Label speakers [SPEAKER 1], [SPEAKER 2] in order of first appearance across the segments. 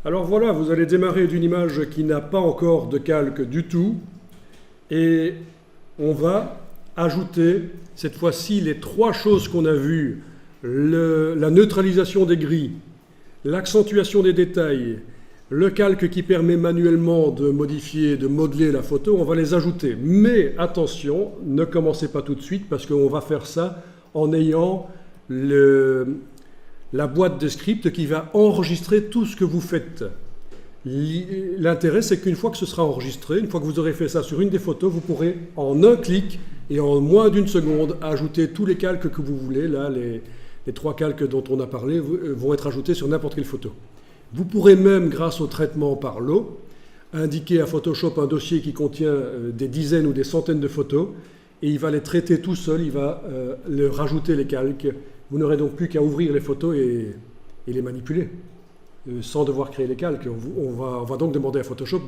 [SPEAKER 1] Alors voilà, vous allez démarrer d'une image qui n'a pas encore de calque du tout et on va ajouter cette fois-ci les trois choses qu'on a vues, la neutralisation des gris, l'accentuation des détails, le calque qui permet manuellement de modifier, de modeler la photo, on va les ajouter. Mais attention, ne commencez pas tout de suite parce qu'on va faire ça en ayant la boîte de script qui va enregistrer tout ce que vous faites. L'intérêt, c'est qu'une fois que ce sera enregistré, une fois que vous aurez fait ça sur une des photos, vous pourrez en un clic et en moins d'une seconde ajouter tous les calques que vous voulez. Là, les trois calques dont on a parlé vont être ajoutés sur n'importe quelle photo. Vous pourrez même, grâce au traitement par l'eau, indiquer à Photoshop un dossier qui contient des dizaines ou des centaines de photos et il va les traiter tout seul, il va leur rajouter les calques. Vous n'aurez donc plus qu'à ouvrir les photos et les manipuler sans devoir créer les calques. On va donc demander à Photoshop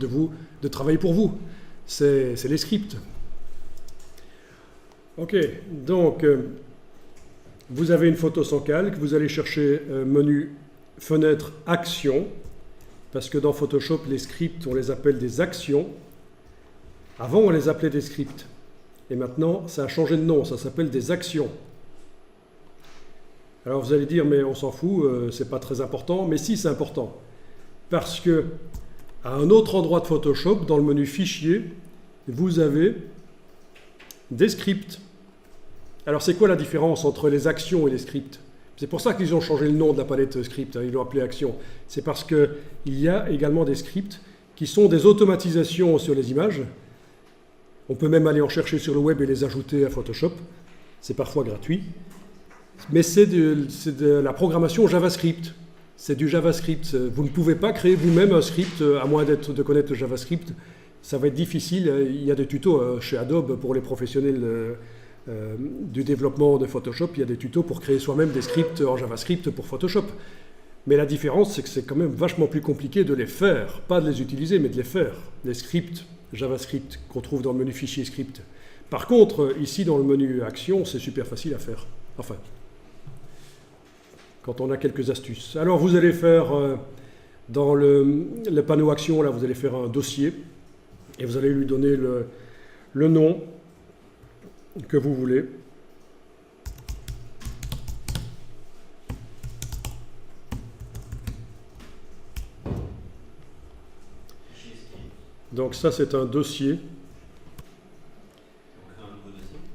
[SPEAKER 1] de travailler pour vous. C'est les scripts. Ok, donc vous avez une photo sans calque, vous allez chercher menu fenêtre action, parce que dans Photoshop, les scripts, on les appelle des actions. Avant, on les appelait des scripts. Et maintenant, ça a changé de nom, ça s'appelle des actions. Alors vous allez dire, mais on s'en fout, c'est pas très important. Mais si, c'est important. Parce que à un autre endroit de Photoshop, dans le menu Fichier, vous avez des scripts. Alors c'est quoi la différence entre les actions et les scripts? C'est pour ça qu'ils ont changé le nom de la palette script, ils l'ont appelé action. C'est parce qu'il y a également des scripts qui sont des automatisations sur les images. On peut même aller en chercher sur le web et les ajouter à Photoshop. C'est parfois gratuit. Mais c'est de la programmation JavaScript. C'est du JavaScript. Vous ne pouvez pas créer vous-même un script, à moins de connaître le JavaScript. Ça va être difficile. Il y a des tutos chez Adobe pour les professionnels du développement de Photoshop. Il y a des tutos pour créer soi-même des scripts en JavaScript pour Photoshop. Mais la différence, c'est que c'est quand même vachement plus compliqué de les faire. Pas de les utiliser, mais de les faire. Les scripts JavaScript qu'on trouve dans le menu Fichier Script. Par contre, ici, dans le menu Action, c'est super facile à faire. Enfin, quand on a quelques astuces. Alors vous allez faire, dans le panneau Action, là, vous allez faire un dossier et vous allez lui donner le nom que vous voulez. Donc ça, c'est un dossier.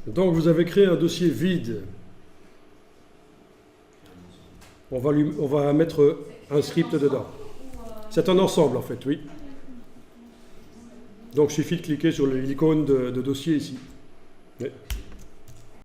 [SPEAKER 1] Donc vous avez créé un dossier vide. On va mettre un script dedans. C'est un ensemble en fait, oui. Donc il suffit de cliquer sur l'icône de dossier ici. Oui.